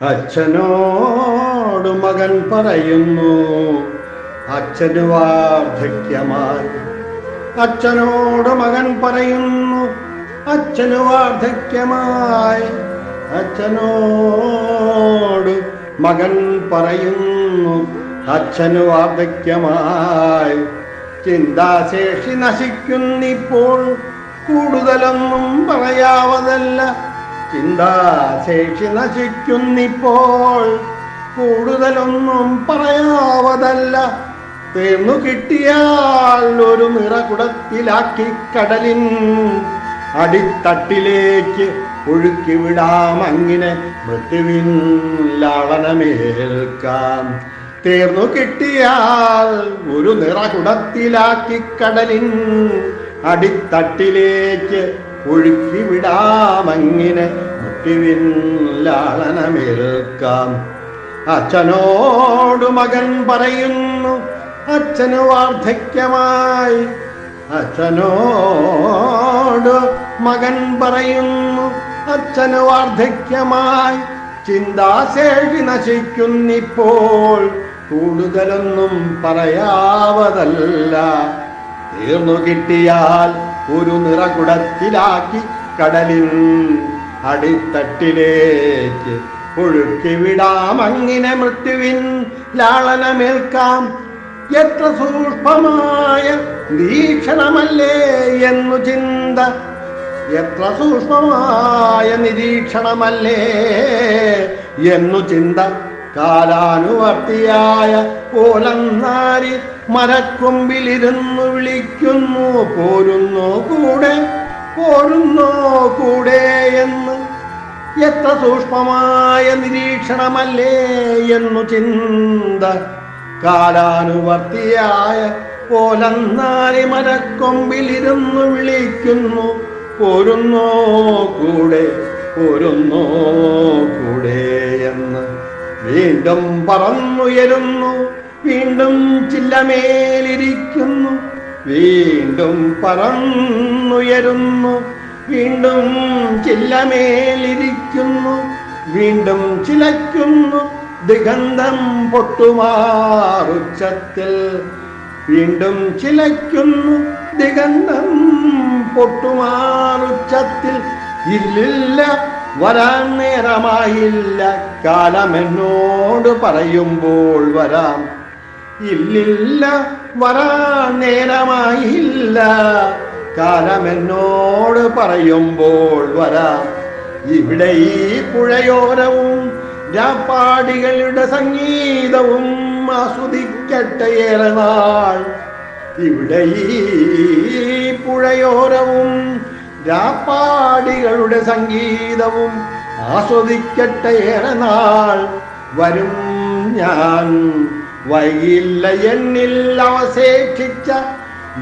അച്ഛനോട് മകൻ പറയുന്നു, അച്ഛന് വാർദ്ധക്യമായി. അച്ഛനോട് മകൻ പറയുന്നു, അച്ഛന് വാർദ്ധക്യമായി. അച്ഛനോട് മകൻ പറയുന്നു, അച്ഛന് വാർദ്ധക്യമായി. ചിന്താശേഷി നശിക്കുന്നിപ്പോൾ, കൂടുതലൊന്നും പറയാവതല്ല. ചിന്താശേഷി നശിക്കുന്നിപ്പോൾ, കൂടുതലൊന്നും പറയാവതല്ല. തീർന്നു കിട്ടിയാൽ ഒരു നിറകുടത്തിലാക്കി കടലിൻ അടിത്തട്ടിലേക്ക് ഒഴുക്കി വിടാം. അങ്ങനെ മൃത്യുവിൻ ലാളനമേൽക്കാം. തീർന്നു കിട്ടിയാൽ ഒരു നിറകുടത്തിലാക്കി കടലിൻ അടിത്തട്ടിലേക്ക് ഒഴുക്കി വിടാം. അങ്ങനെ മൃത്യുവിൻ ലാളനമേൽക്കാം. അച്ഛനോട് മകൻ പറയുന്നു, അച്ഛന് വാർദ്ധക്യമായി. അച്ഛനോട് മകൻ പറയുന്നു, അച്ഛന് വാർദ്ധക്യമായി. ചിന്താശേഷി നശിക്കുന്നിപ്പോൾ, കൂടുതലൊന്നും പറയാവതല്ല. തീർന്നു കിട്ടിയാൽ ഒരു നിറകുടത്തിലാക്കി കടലിൻ അടിത്തട്ടിലേക്ക് ഒഴുക്കി വിടാം. അങ്ങനെ മൃത്യുവിൻ ലാളനമേൽക്കാം. എത്ര സൂക്ഷ്മമായ നിരീക്ഷണമല്ലേ എന്നു ചിന്ത, എത്ര സൂക്ഷ്മമായ നിരീക്ഷണമല്ലേ എന്നു ചിന്ത. കാലാനുവർത്തിയായ പോലന്നാരി മരക്കൊമ്പിലിരുന്നു വിളിക്കുന്നു, പോരുന്നോ കൂടെ, പോരുന്നോ കൂടെ എന്ന്. എത്ര സൂക്ഷ്മമായ നിരീക്ഷണമല്ലേ എന്നു ചിന്ത. കാലാനുവർത്തിയായ പോലന്നാരി മരക്കൊമ്പിലിരുന്നു വിളിക്കുന്നു, പോരുന്നോ കൂടെ, പോരുന്നോ കൂടെ എന്ന്. വീണ്ടും പറന്നുയരുന്നു, വീണ്ടും ചില്ലമേലിരിക്കുന്നു. വീണ്ടും പറന്നുയരുന്നു, വീണ്ടും ചില്ലമേലിരിക്കുന്നു. വീണ്ടും ചിലയ്ക്കുന്നു ദിഗന്ധം പൊട്ടുമാറുച്ചത്തിൽ. വീണ്ടും ചിലയ്ക്കുന്നു ദിഗന്ധം പൊട്ടുമാറുച്ചത്തിൽ. ഇല്ലില്ല, വരാൻ നേരമായില്ല, കാലമെന്നോട് പറയുമ്പോൾ വരാം. ഇല്ലില്ല, വരാൻ നേരമായില്ല, കാലമെന്നോട് പറയുമ്പോൾ വരാം. ഇവിടെ ഈ പുഴയോരവും രാപ്പാടികളുടെ സംഗീതവും ആസ്വദിക്കട്ടെ ഏറെ നാൾ. ഇവിടെ ഈ പുഴയോരവും രാപ്പാടികളുടെ സംഗീതവും ആസ്വദിക്കട്ടെ ഏറെ നാൾ. വരും ഞാൻ, വൈകില്ല എന്നിൽ അവശേഷിച്ച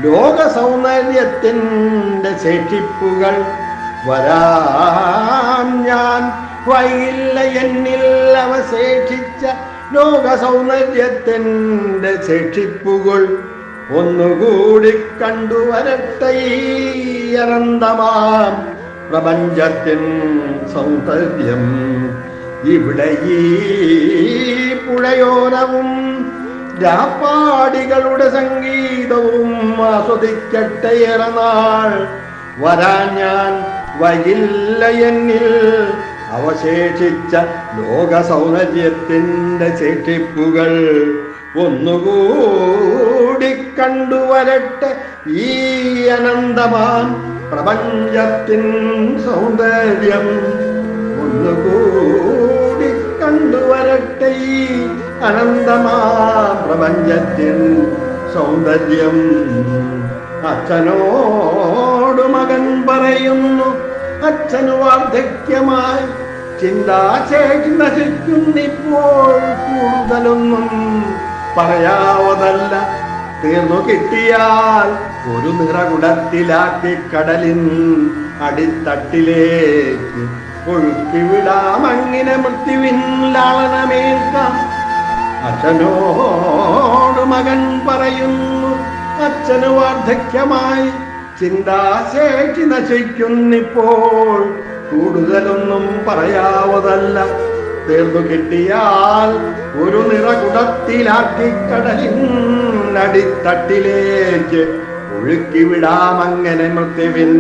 ലോക സൗന്ദര്യത്തിൻ്റെ ശേഷിപ്പുകൾ. വരാം ഞാൻ, വൈകില്ല എന്നിൽ അവശേഷിച്ച ലോക സൗന്ദര്യത്തിൻ്റെ ശേഷിപ്പുകൾ. ഒന്നുകൂടി കണ്ടുവരട്ടെ ഈ അനന്തമാം പ്രപഞ്ചത്തിൻ സൗന്ദര്യം. ഇവിടെ ഈ പുഴയോരവും രാപ്പാടികളുടെ സംഗീതവും ആസ്വദിക്കട്ടെ ഏറെ നാൾ. വരാൻ ഞാൻ, വൈകില്ല എന്നിൽ അവശേഷിച്ച ലോക സൗന്ദര്യത്തിൻ്റെ ശേഷിപ്പുകൾ. ഒന്നുകൂടി കണ്ടുവരട്ടെ ഈ അനന്തമാം പ്രപഞ്ചത്തിൻ സൗന്ദര്യം. ഒന്നുകൂടി കണ്ടുവരട്ടെ ഈ അനന്തമാം പ്രപഞ്ചത്തിൻ സൗന്ദര്യം. അച്ഛനോട് മകൻ പറയുന്നു, അച്ഛന് വാർദ്ധക്യമായി. ചിന്താശേഷി നശിക്കുന്നിപ്പോൾ, കൂടുതലൊന്നും പറയാവതല്ല. തീർന്നു കിട്ടിയാൽ ഒരു നിറകുടത്തിലാക്കി കടലിൻ അടിത്തട്ടിലേക്ക് ഒഴുക്കി വിടാം. അങ്ങനെ മൃത്യുവിൻ ലാളനമേൽക്കാം. അച്ഛനോട് മകൻ പറയുന്നു, അച്ഛന് വാർദ്ധക്യമായി. ചിന്താശേഷി നശിക്കുന്നിപ്പോൾ, കൂടുതലൊന്നും പറയാവതല്ല. തീർന്നു കിട്ടിയാൽ ഒരു നിറകുടത്തിലാക്കി കടലിനടിത്തട്ടിലേക്ക് ഒഴുക്കിവിടാം, അങ്ങനെ മൃത്യുവിൻ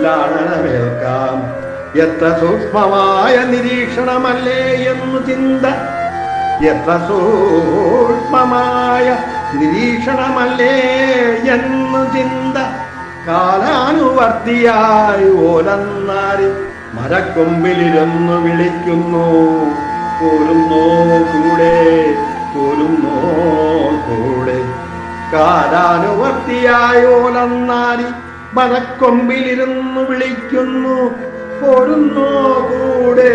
ലാളനമേൽക്കാം. എത്ര സൂക്ഷ്മമായ നിരീക്ഷണമല്ലേ എന്നു ചിന്ത, എത്ര സൂക്ഷ്മമായ നിരീക്ഷണമല്ലേ എന്നു ചിന്ത. കാലാനുവർത്തിയായി ഓലന്നാരി മരക്കൊമ്പിലിരുന്നു വിളിക്കുന്നു, പോരുന്നോ കൂടെ, പോരുന്നോ കൂടെ. കാലാനുവർത്തിയായി ഓലന്നാരി മരക്കൊമ്പിലിരുന്നു വിളിക്കുന്നു, പോരുന്നോ കൂടെ,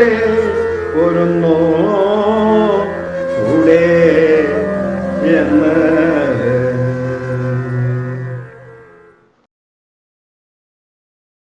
പോരുന്നോ കൂടെ എന്ന്